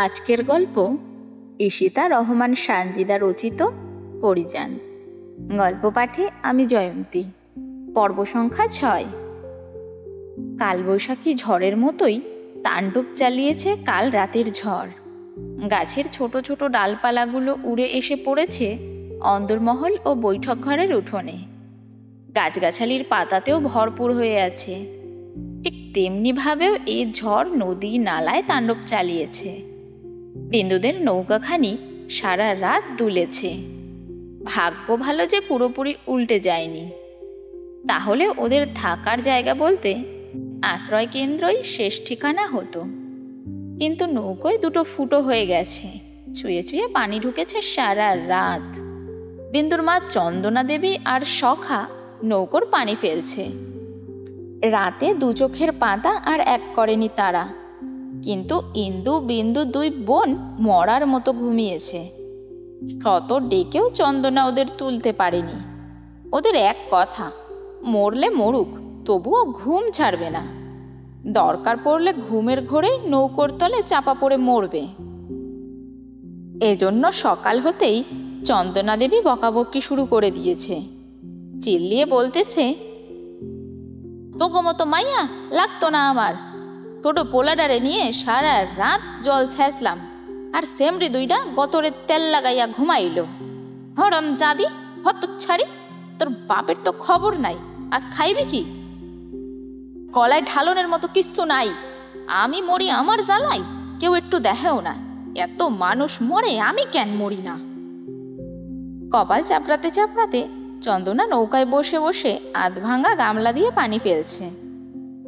আজকের গল্প ঈশিতা রহমান সানজিদা রচিত পরিযান। গল্প পাঠে আমি জয়ন্তী। পর্ব সংখ্যা 6। কালবৈশাখী ঝড়ের মতোই তাণ্ডব চালিয়েছে কাল রাতের ঝড়। গাছের ছোট ছোট ডালপালাগুলো উড়ে এসে পড়েছে অন্দরমহল ও বৈঠক ঘরের উঠোনে। গাছগাছালির পাতাতেও ভরপুর হয়ে আছে। ঠিক তেমনিভাবেও এই ঝড় নদী নালায় তাণ্ডব চালিয়েছে। বিন্দুদের নৌকাখানি সারা রাত দুলেছে। ভাগ্য ভালো যে পুরোপুরি উল্টে যায়নি, তাহলে ওদের থাকার জায়গা বলতে আশ্রয় কেন্দ্রই শেষ ঠিকানা হতো। কিন্তু নৌকোয় দুটো ফুটো হয়ে গেছে, ছুঁয়ে ছুঁয়ে পানি ঢুকেছে সারা রাত। বিন্দুর মা চন্দনা দেবী আর সখা নৌকোর পানি ফেলছে। রাতে দু চোখের পাতা আর এক করেনি তারা, কিন্তু ইন্দু বিন্দু দুই বোন মরার মতো ঘুমিয়েছে। শত ডেকেও চন্দনা ওদের তুলতে পারেনি। ওদের এক কথা, মরলে মরুক, তবুও ঘুম ছাড়বে না। দরকার পড়লে ঘুমের ঘোরেই নৌকোর তলে চাপা পড়ে মরবে। এজন্য সকাল হতেই চন্দনা দেবী বকাবকি শুরু করে দিয়েছে। চিল্লিয়ে বলতেছে, তোগো মতো মাইয়া লাগতো না আমার। ছোট পোলাডারে নিয়ে সারা রাত জল ছ্যাঁচলাম, আর সেমরি দুইটা গতরে তেল লাগাইয়া ঘুমাইল। হরম জাদি হতচ্ছাড়ি, তোর বাপের তো খবর নাই, আজ খাইবি কি? গলায় ঢালনের মতো কিচ্ছু নাই। আমি মরি আমার জ্বালাই, কেউ একটু দেখেও না। এত মানুষ মরে, আমি কেন মরি না? কপাল চাপড়াতে চাপড়াতে চন্দনা নৌকায় বসে বসে আধভাঙা গামলা দিয়ে পানি ফেলছে,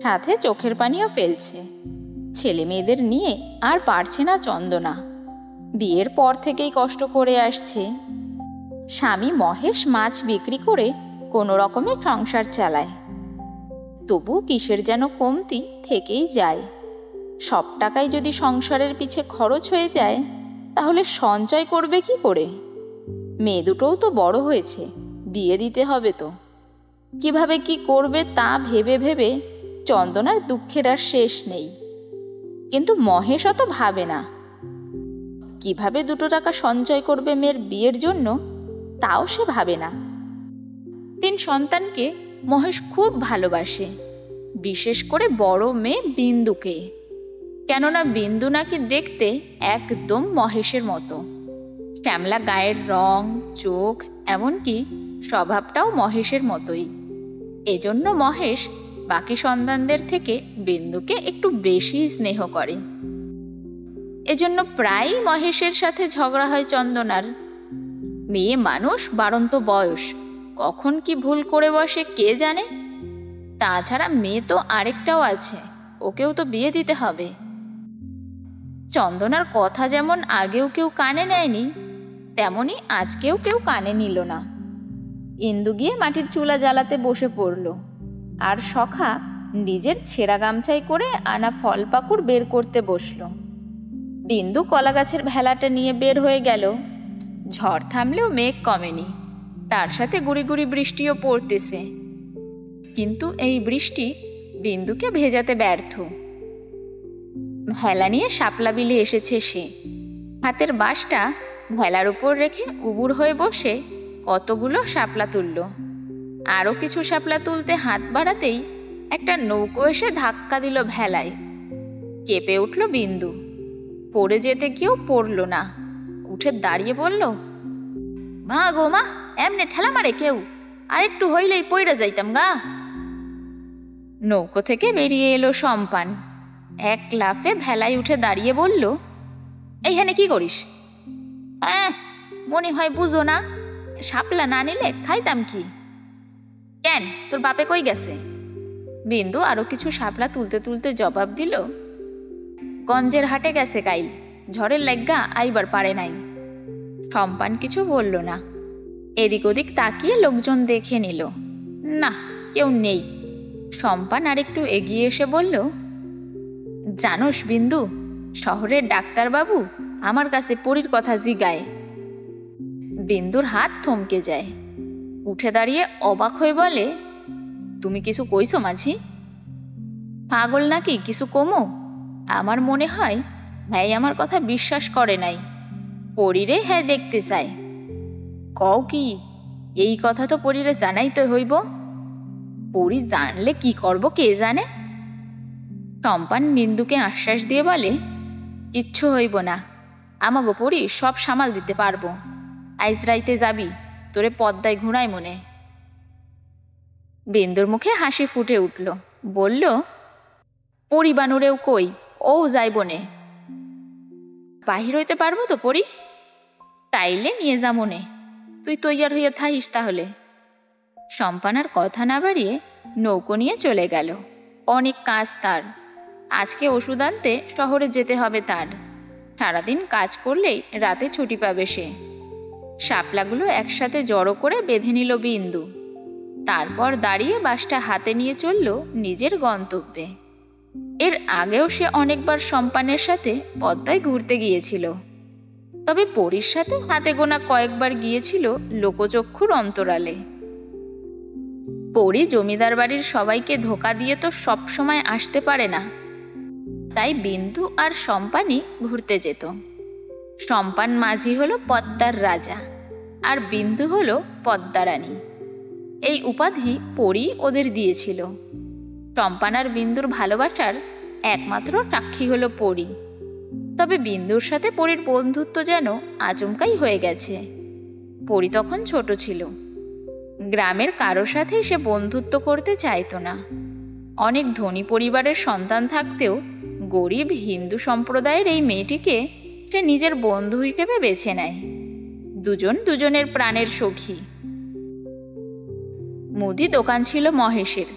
সাথে চোখের পানিও ফেলছে। ছেলে মেয়েদের নিয়ে আর পারছে না চন্দনা। বিয়ের পর থেকেই কষ্ট করে আসছে। স্বামী মহেশ মাছ বিক্রি করে কোনো রকমের সংসার চালায়। তবু কিসের যেন কমতি থেকেই যায়। সব টাকাই যদি সংসারের পিছে খরচ হয়ে যায়, তাহলে সঞ্চয় করবে কি করে? মেয়ে দুটোও তো বড় হয়েছে, বিয়ে দিতে হবে তো। কিভাবে কি করবে তা ভেবে ভেবে চন্দনার দুঃখের আর শেষ নেই। কিন্তু মহেশ অত ভাবে না। কিভাবে দুটো টাকা সঞ্চয় করবে মেয়ের বিয়ের জন্য, তাও সে ভাবে না। 3 সন্তানকে মহেশ খুব ভালোবাসে, বিশেষ করে বড় মেয়ে বিন্দুকে। কেননা বিন্দু নাকি দেখতে একদম মহেশের মতো। শ্যামলা গায়ের রং, চোখ, এমনকি স্বভাবটাও মহেশের মতোই। এজন্য মহেশ বাকি সন্তানদের থেকে বিন্দুকে একটু বেশি স্নেহ করে। এজন্য প্রায়ই মহেশের সাথে ঝগড়া হয় চন্দনার। মেয়ে মানুষ, বাড়ন্ত বয়স, কখন কি ভুল করে বসে কে জানে। তাছাড়া মেয়ে তো আরেকটাও আছে, ওকেও তো বিয়ে দিতে হবে। চন্দনার কথা যেমন আগেও কেউ কানে নেয়নি, তেমনি আজকেও কেউ কানে নিল না। ইন্দু গিয়ে মাটির চুলা জ্বালাতে বসে পড়ল, আর সখা নিজের ছেঁড়া গামছাই করে আনা ফল পাকুড় বের করতে বসল। বিন্দু কলা গাছের ভেলাটা নিয়ে বের হয়ে গেল। ঝড় থামলেও মেঘ কমেনি, তার সাথে গুড়ি গুড়ি বৃষ্টিও পড়তেছে। কিন্তু এই বৃষ্টি বিন্দুকে ভেজাতে ব্যর্থ। ভেলা নিয়ে শাপলা বিলে এসেছে সে। হাতের বাঁশটা ভেলার উপর রেখে উবুর হয়ে বসে কতগুলো শাপলা তুলল। আরও কিছু শাপলা তুলতে হাত বাড়াতেই একটা নৌকো এসে ধাক্কা দিল ভেলায়। কেঁপে উঠল বিন্দু। পড়ে যেতে গিয়েও পড়ল না, উঠে দাঁড়িয়ে বলল, মা গো মা, এমনে ঠেলা মারে কেউ? আর একটু হইলেই পইড়া যাইতাম গা। নৌকো থেকে বেরিয়ে এলো সম্পান। এক লাফে ভেলায় উঠে দাঁড়িয়ে বলল, এইখানে কি করিস? মনে হয় বুঝো না, শাপলা না নিলে খাইতাম কি? কেন, তোর বাপে কই গেছে? বিন্দু আরো কিছু শাপলা তুলতে তুলতে জবাব দিল, গঞ্জের হাটে গেছে কাইল, ঝড়ের লেগা আইবার পারে নাই। সম্পান কিছু বলল না। এদিক ওদিক তাকিয়ে লোকজন দেখে নিল, না কেউ নেই। সম্পান আরেকটু এগিয়ে এসে বলল, জানোস বিন্দু, শহরের ডাক্তারবাবু আমার কাছে পরীর কথা জিগায়। বিন্দুর হাত থমকে যায়। উঠে দাঁড়িয়ে অবাক হয়ে বলে, তুমি কিছু কইছো মাঝি? পাগল নাকি কিছু কমো? আমার মনে হয় ভাই আমার কথা বিশ্বাস করে নাই, পরীরে হ্যাঁ দেখতে চায়। কও কি? এই কথা তো পরীরে জানাইতে হইব। পরী জানলে কি করব কে জানে। সম্পান বিন্দুকে আশ্বাস দিয়ে বলে, কিচ্ছু হইব না, আমাগো পরী সব সামাল দিতে পারবো। আইজ রাইতে যাবি, তোরে পদ্মায় ঘুরাই মনে। বিন্দুর মুখে হাসি ফুটে উঠল, বলল, পরী বানুরেও কই, ও যাইব নে। বাহির হইতে পারবো তো পরী? তাইলে নিয়ে যা মনে, তুই তৈয়ার হইয়া থাকিস তাহলে। সম্পানার কথা না বাড়িয়ে নৌকো নিয়ে চলে গেল। অনেক কাজ তার, আজকে ওষুধ আনতে শহরে যেতে হবে তার। সারাদিন কাজ করলেই রাতে ছুটি পাবে সে। শাপলাগুলো একসাথে জড়ো করে বেঁধে নিল বিন্দু। তারপর দাঁড়িয়ে বাঁশটা হাতে নিয়ে চলল নিজের গন্তব্যে। এর আগেও সে অনেকবার সম্পানের সাথে পদ্মায় ঘুরতে গিয়েছিল, তবে পরীর সাথে হাতে গোনা কয়েকবার গিয়েছিল লোকচক্ষুর অন্তরালে। পরী জমিদার বাড়ির সবাইকে ধোকা দিয়ে তো সব সময় আসতে পারে না, তাই বিন্দু আর সম্পানই ঘুরতে যেত। সম্পান মাঝি হলো পদ্মার রাজা, আর বিন্দু হলো পদ্মারানী। এই উপাধি পরী ওদের দিয়েছিল। সম্পান আর বিন্দুর ভালোবাসার একমাত্র সাক্ষী হলো পরী। তবে বিন্দুর সাথে পরীর বন্ধুত্ব যেন আচমকাই হয়ে গেছে। পরী তখন ছোট ছিল, গ্রামের কারো সাথে সে বন্ধুত্ব করতে চাইতো না। অনেক ধনী পরিবারের সন্তান থাকতেও গরিব হিন্দু সম্প্রদায়ের এই মেয়েটিকে সে নিজের বন্ধু হিসেবে বেছে নেয়। দুজন দুজনের প্রাণের সখী। মুদি দোকান ছিল মহেশের,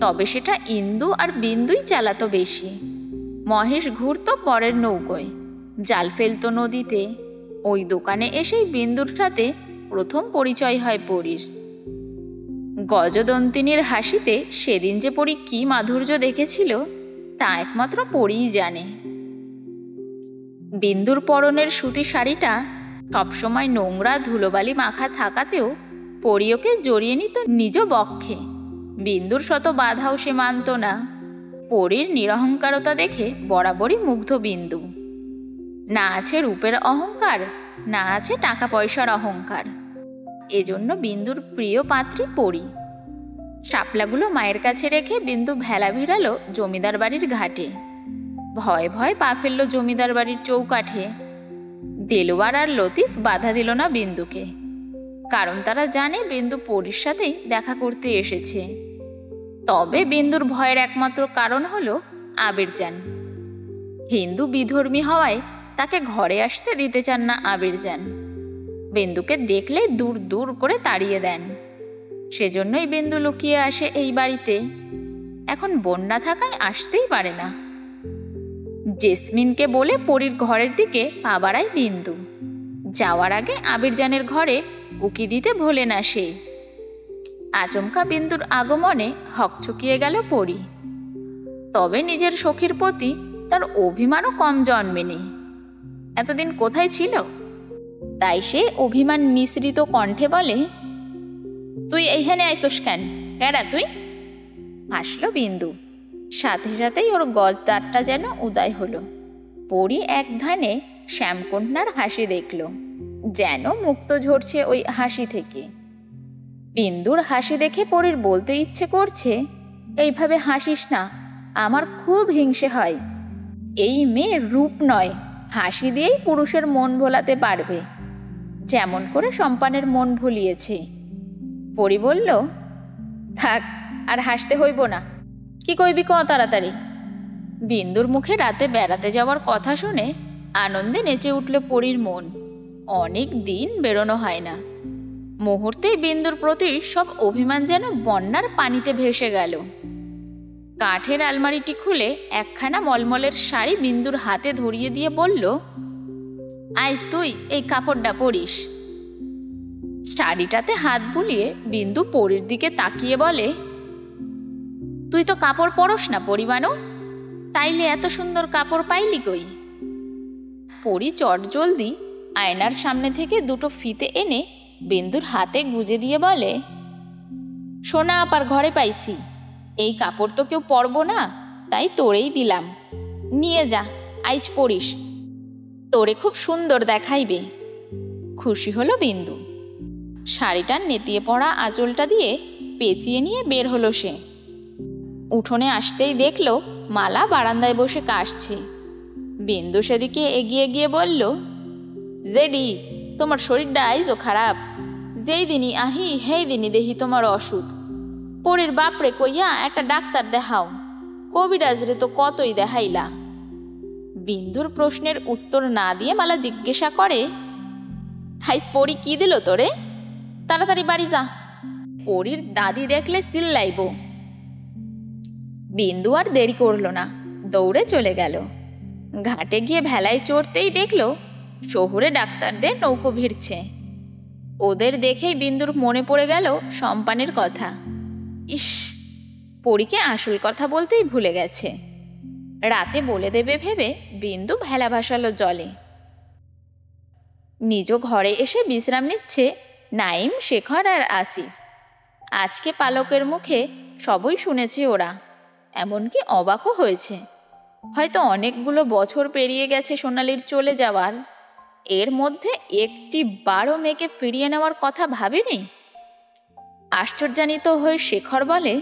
তবে সেটা ইন্দু আর বিন্দুই চালাতো বেশি। মহেশ ঘুরতো পরের নৌকোয়, জাল ফেলতো নদীতে। ওই দোকানে এসেই বিন্দুর সাথে প্রথম পরিচয় হয় পরীর। গজদন্তিনীর হাসিতে সেদিন যে পরী কি মাধুর্য দেখেছিল তা একমাত্র পরীই জানে। বিন্দুর পরনের সুতি শাড়িটা সবসময় নোংরা ধুলোবালি মাখা থাকাতেও পরী ওকে জড়িয়ে নিত নিজ বক্ষে। বিন্দুর শত বাধাও সে মানত না। পরীর নিরহংকারতা দেখে বরাবরই মুগ্ধ বিন্দু। না আছে রূপের অহংকার, না আছে টাকা পয়সার অহংকার। এজন্য বিন্দুর প্রিয় পাত্রী পরী। শাপলাগুলো মায়ের কাছে রেখে বিন্দু ভেলা ভিড়ালো জমিদার বাড়ির ঘাটে। ভয়ে ভয়ে পা ফেলল জমিদার বাড়ির চৌকাঠে। দেলোয়ার আর লতিফ বাধা দিল না বিন্দুকে, কারণ তারা জানে বিন্দু পরীর সাথেই দেখা করতে এসেছে। তবে বিন্দুর ভয়ের একমাত্র কারণ হলো আবিরজান। হিন্দু বিধর্মী হওয়ায় তাকে ঘরে আসতে দিতে চান না আবিরজান। বিন্দুকে দেখলে দূর দূর করে তাড়িয়ে দেন। সেজন্যই বিন্দু লুকিয়ে আসে এই বাড়িতে। এখন বন্যা থাকায় আসতেই পারে না। জেসমিনকে বলে পরীর ঘরের দিকে পা বাড়ায় বিন্দু। যাওয়ার আগে আবিরজানের ঘরে উকি দিতে ভোলে না সে। আচমকা বিন্দুর আগমনে হকচকিয়ে গেল পরী। তবে নিজের সখীর প্রতি তার অভিমানও কম জন্মেনি। এতদিন কোথায় ছিল? তাই সে অভিমান মিশ্রিত কণ্ঠে বলে, তুই এইখানে আইসোস কেন? কেডা তুই? হাসল বিন্দু। সাথে সাথেই ওর গজদারটা যেন উদয় হলো। পরী এক ধ্যানে শ্যামকন্যার হাসি দেখল, যেন মুক্ত ঝরছে ওই হাসি থেকে। বিন্দুর হাসি দেখে পরীর বলতে ইচ্ছে করছে, এইভাবে হাসিস না, আমার খুব হিংসে হয়। এই মেয়ে রূপ নয়, হাসি দিয়েই পুরুষের মন ভোলাতে পারবে, যেমন করে সম্পানের মন ভুলিয়েছে। পরী বলল, থাক, আর হাসতে হইব না। কি কইবি ক তাড়াতাড়ি। বিন্দুর মুখে রাতে বেড়াতে যাওয়ার কথা শুনে আনন্দে নেচে উঠল পরীর মন। অনেক দিন বেরোনো হয় না। মুহূর্তেই বিন্দুর প্রতি সব অভিমান যেন বন্যার পানিতে ভেসে গেল। কাঠের আলমারিটি খুলে একখানা মলমলের শাড়ি বিন্দুর হাতে ধরিয়ে দিয়ে বলল, আইস তুই এই কাপড়টা পরিস। শাড়িটাতে হাত বুলিয়ে বিন্দু পরীর দিকে তাকিয়ে বলে, তুই তো কাপড় পরস না পরিমাণও, তাইলে এত সুন্দর কাপড় পাইলি কই? পরী চটজলদি আয়নার সামনে থেকে দুটো ফিতে এনে বিন্দুর হাতে গুজে দিয়ে বলে, সোনা আপার ঘরে পাইছি, এই কাপড় তো কেউ পরব না, তাই তোরেই দিলাম, নিয়ে যা, আইজ পরিস, তোরে খুব সুন্দর দেখাইবে। খুশি হলো বিন্দু। শাড়িটার নেতিয়ে পড়া আঁচলটা দিয়ে পেঁচিয়ে নিয়ে বের হলো সে। উঠোনে আসতেই দেখলো মালা বারান্দায় বসে কাশছে। বিন্দু সেদিকে এগিয়ে গিয়ে বলল, জেডি, তোমার শরীরটা আইজও খারাপ। যেই দিনই আহি হেই দিনই দেখি তোমার অসুখ। পরীর বাপরে কইয়া একটা ডাক্তার দেখাও। কবিরাজরে তো কতই দেখাইলা। বিন্দুর প্রশ্নের উত্তর না দিয়ে মালা জিজ্ঞাসা করে, হাইস পরী কি দিল তোরে? তাড়াতাড়ি বাড়ি যা, পরীর দাদি দেখলে চিল্লাইব। বিন্দু আর দেরি করল না, দৌড়ে চলে গেল। ঘাটে গিয়ে ভেলায় চড়তেই দেখল শহুরে ডাক্তারদের নৌকো ভিড়ছে। ওদের দেখেই বিন্দুর মনে পড়ে গেল সম্পানের কথা। ইস, পরীকে আসল কথা বলতেই ভুলে গেছে। রাতে বলে দেবে ভেবে বিন্দু ভেলা ভাসালো জলে। নিজ ঘরে এসে বিশ্রাম নিচ্ছে নাইম, শেখর আর আসিফ। আজকে পালকের মুখে সবই শুনেছে ওরা, এমনকি অবাকও হয়েছে। হয়তো অনেকগুলো বছর পেরিয়ে গেছে সোনালির চলে যাওয়ার, এর মধ্যে একটি বারো মেয়েকে ফিরিয়ে নেওয়ার কথা ভাবেনি। আশ্চর্যান্বিত হয়ে শেখর বলে,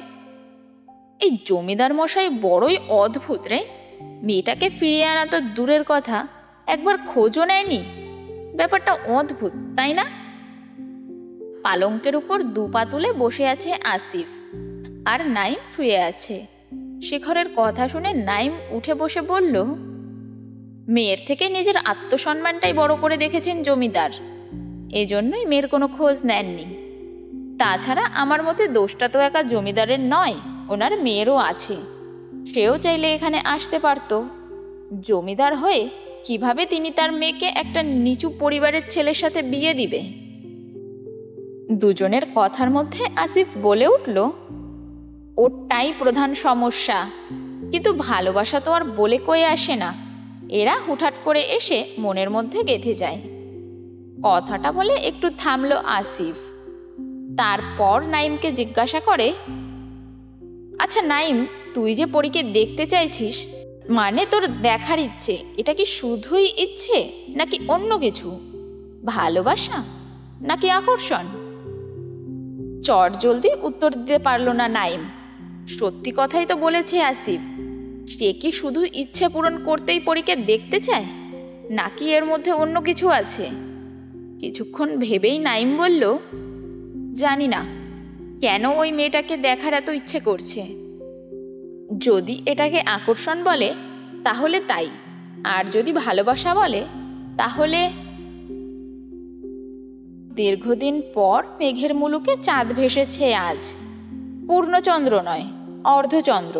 এই জমিদার মশাই বড়ই অদ্ভুত রে। মেয়েটাকে ফিরিয়ে আনা তো দূরের কথা, একবার খোঁজও নেয়নি। ব্যাপারটা অদ্ভুত, তাই না? পালঙ্কের উপর দুপা তুলে বসে আছে আসিফ, আর নাইম শুয়ে আছে। শেখরের কথা শুনে নাইম উঠে বসে বলল, মেয়ের থেকে নিজের আত্মসম্মানটাই বড় করে দেখেছেন জমিদার, এজন্যই মেয়ের কোনো খোঁজ নেননি। তাছাড়া আমার মতে দোষটা তো একা জমিদারের নয়, ওনার মেয়েরও আছে। সেও চাইলে এখানে আসতে পারত। জমিদার হয়ে কিভাবে তিনি তার মেয়েকে একটা নিচু পরিবারের ছেলের সাথে বিয়ে দিবে? দুজনের কথার মধ্যে আসিফ বলে উঠল, ওরটাই প্রধান সমস্যা। কিন্তু ভালোবাসা তো আর বলে কয়ে আসে না, এরা হুটহাট করে এসে মনের মধ্যে গেঁথে যায়। কথাটা বলে একটু থামলো আসিফ। তারপর নাইমকে জিজ্ঞাসা করে, আচ্ছা নাইম, তুই যে পরীকে দেখতে চাইছিস, মানে তোর দেখার ইচ্ছে, এটা কি শুধুই ইচ্ছে নাকি অন্য কিছু? ভালোবাসা নাকি আকর্ষণ? চট জলদি উত্তর দিতে পারল না নাইম। সত্যি কথাই তো বলেছে আসিফ। সে কি শুধু ইচ্ছে পূরণ করতেই পরীকে দেখতে চায়, নাকি এর মধ্যে অন্য কিছু আছে? কিছুক্ষণ ভেবেই নাইম বলল, জানি না কেন ওই মেয়েটাকে দেখার এত ইচ্ছে করছে। যদি এটাকে আকর্ষণ বলে তাহলে তাই, আর যদি ভালোবাসা বলে তাহলে। দীর্ঘদিন পর মেঘের মুলুকে চাঁদ ভেসেছে আজ। পূর্ণচন্দ্র নয়, অর্ধচন্দ্র,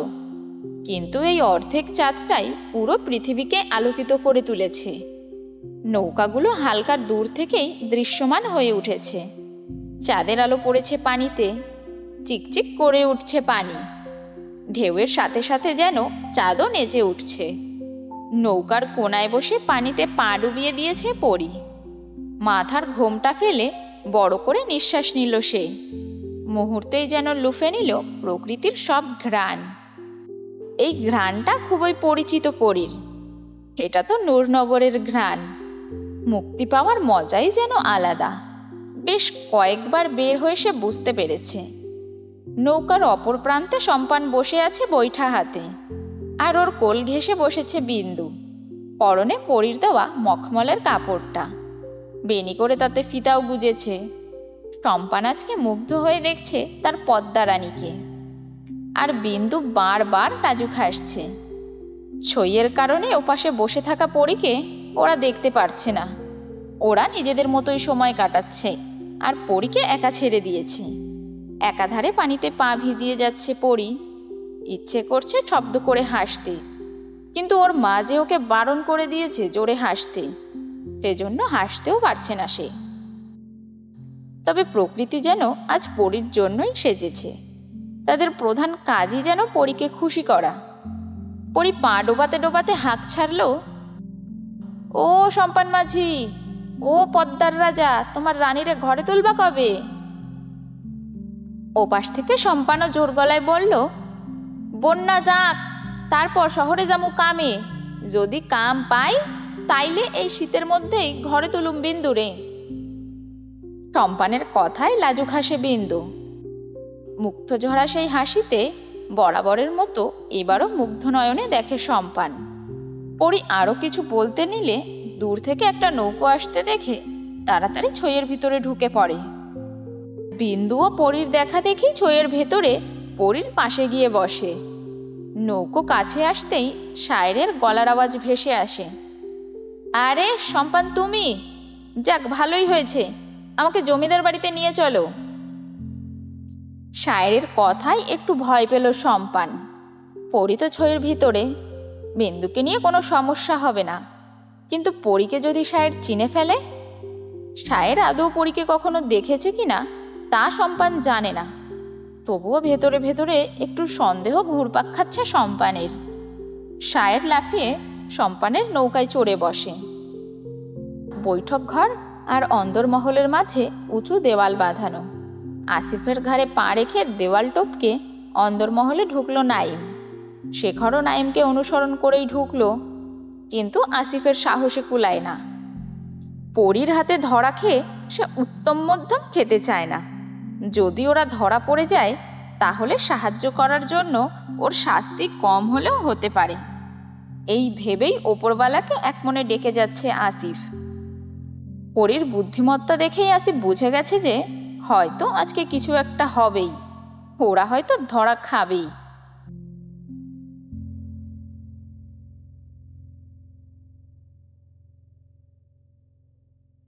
কিন্তু এই অর্ধেক চাঁদটাই পুরো পৃথিবীকে আলোকিত করে তুলেছে। নৌকাগুলো হালকা দূর থেকেই দৃশ্যমান হয়ে উঠেছে। চাঁদের আলো পড়েছে পানিতে, চিকচিক করে উঠছে পানি। ঢেউয়ের সাথে সাথে যেন চাঁদও নেচে উঠছে। নৌকার কোনায় বসে পানিতে পা ডুবিয়ে দিয়েছে পরী। মাথার ঘোমটা ফেলে বড় করে নিঃশ্বাস নিল সে। মুহূর্তেই যেন লুফে নিল প্রকৃতির সব ঘ্রাণ। এই ঘ্রাণটা খুবই পরিচিত পরীর। এটা তো নূরনগরের ঘ্রাণ। মুক্তি পাওয়ার মজাই যেন আলাদা। বেশ কয়েকবার বের হয়ে সে বুঝতে পেরেছে। নৌকার অপর প্রান্তে সম্পান বসে আছে বৈঠা হাতে, আর ওর কোল ঘেঁষে বসেছে বিন্দু। পরনে পরীর দেওয়া মখমলের কাপড়টা, বেনি করে তাতে ফিতাও গুজেছে। সম্পান আজকে মুগ্ধ হয়ে দেখছে তার পদ্মারানীকে, আর বিন্দু বারবার নাজুক হাসছে। ছইয়ের কারণে ওপাশে বসে থাকা পরীকে ওরা দেখতে পারছে না। ওরা নিজেদের মতোই সময় কাটাচ্ছে, আর পরীকে একা ছেড়ে দিয়েছে। একাধারে পানিতে পা ভিজিয়ে যাচ্ছে পরী। ইচ্ছে করছে শব্দ করে হাসতে, কিন্তু ওর মা যে ওকে বারণ করে দিয়েছে জোরে হাসতে, সেজন্য হাসতেও পারছে না সে। তবে প্রকৃতি যেন আজ পরীর জন্যই সেজেছে। তাদের প্রধান কাজই যেন পরীকে খুশি করা। পরী পা ডোবাতে ডোবাতে হাঁক ছাড়ল, ও সম্পান মাঝি, ও পদ্মার রাজা, তোমার রানীরে ঘরে তুলবা কবে? ওপাশ থেকে সম্পানও জোর গলায় বলল, বন্যা যাক, তারপর শহরে যামু কামে। যদি কাম পাই তাইলে এই শীতের মধ্যেই ঘরে তুলুম বিন্দুরে। সম্পানের কথায় লাজুক হাসে বিন্দু। মুগ্ধঝরা সেই হাসিতে বরাবরের মতো এবারও মুগ্ধ নয়নে দেখে সম্পান। পরি আরও কিছু বলতে নিলে দূর থেকে একটা নৌকো আসতে দেখে তাড়াতাড়ি ছইয়ের ভিতরে ঢুকে পড়ে। বিন্দুও পরীর দেখা দেখি ছইয়ের ভেতরে পরীর পাশে গিয়ে বসে। নৌকো কাছে আসতেই শায়েরের গলার আওয়াজ ভেসে আসে, আরে সম্পান তুমি? যাক, ভালোই হয়েছে, আমাকে জমিদার বাড়িতে নিয়ে চলো। শায়েরের কথায় একটু ভয় পেল সম্পান। পরি তো ছইয়ের ভিতরে, বিন্দুকে নিয়ে কোনো সমস্যা হবে না। কিন্তু পরীকে যদি শায়ের চিনে ফেলে? শায়ের আদৌ পরীকে কখনো দেখেছে কিনা তা সম্পান জানে না। তবুও ভেতরে ভেতরে একটু সন্দেহ ঘুরপাক খাচ্ছে সম্পানের। শায়ের লাফিয়ে সম্পানের নৌকায় চড়ে বসে। বৈঠক ঘর আর অন্দরমহলের মাঝে উঁচু দেওয়াল বাঁধানো। আসিফের ঘাড়ে পা রেখে দেওয়াল টপকে অন্দরমহলে ঢুকলো নাইম। শেখরও নাইমকে অনুসরণ করেই ঢুকলো, কিন্তু আসিফের সাহসে কুলায় না। পরীর হাতে ধরা খেয়ে সে উত্তম মধ্যম খেতে চায় না। যদি ওরা ধরা পড়ে যায় তাহলে সাহায্য করার জন্য ওর শাস্তি কম হলেও হতে পারে। এই ভেবেই ওপরওয়ালাকে একমনে ডেকে যাচ্ছে আসিফ। পরীর বুদ্ধিমত্তা দেখেই আসিফ বুঝে গেছে যে হয়তো আজকে কিছু একটা হবেই, ওরা হয়তো ধরা খাবেই।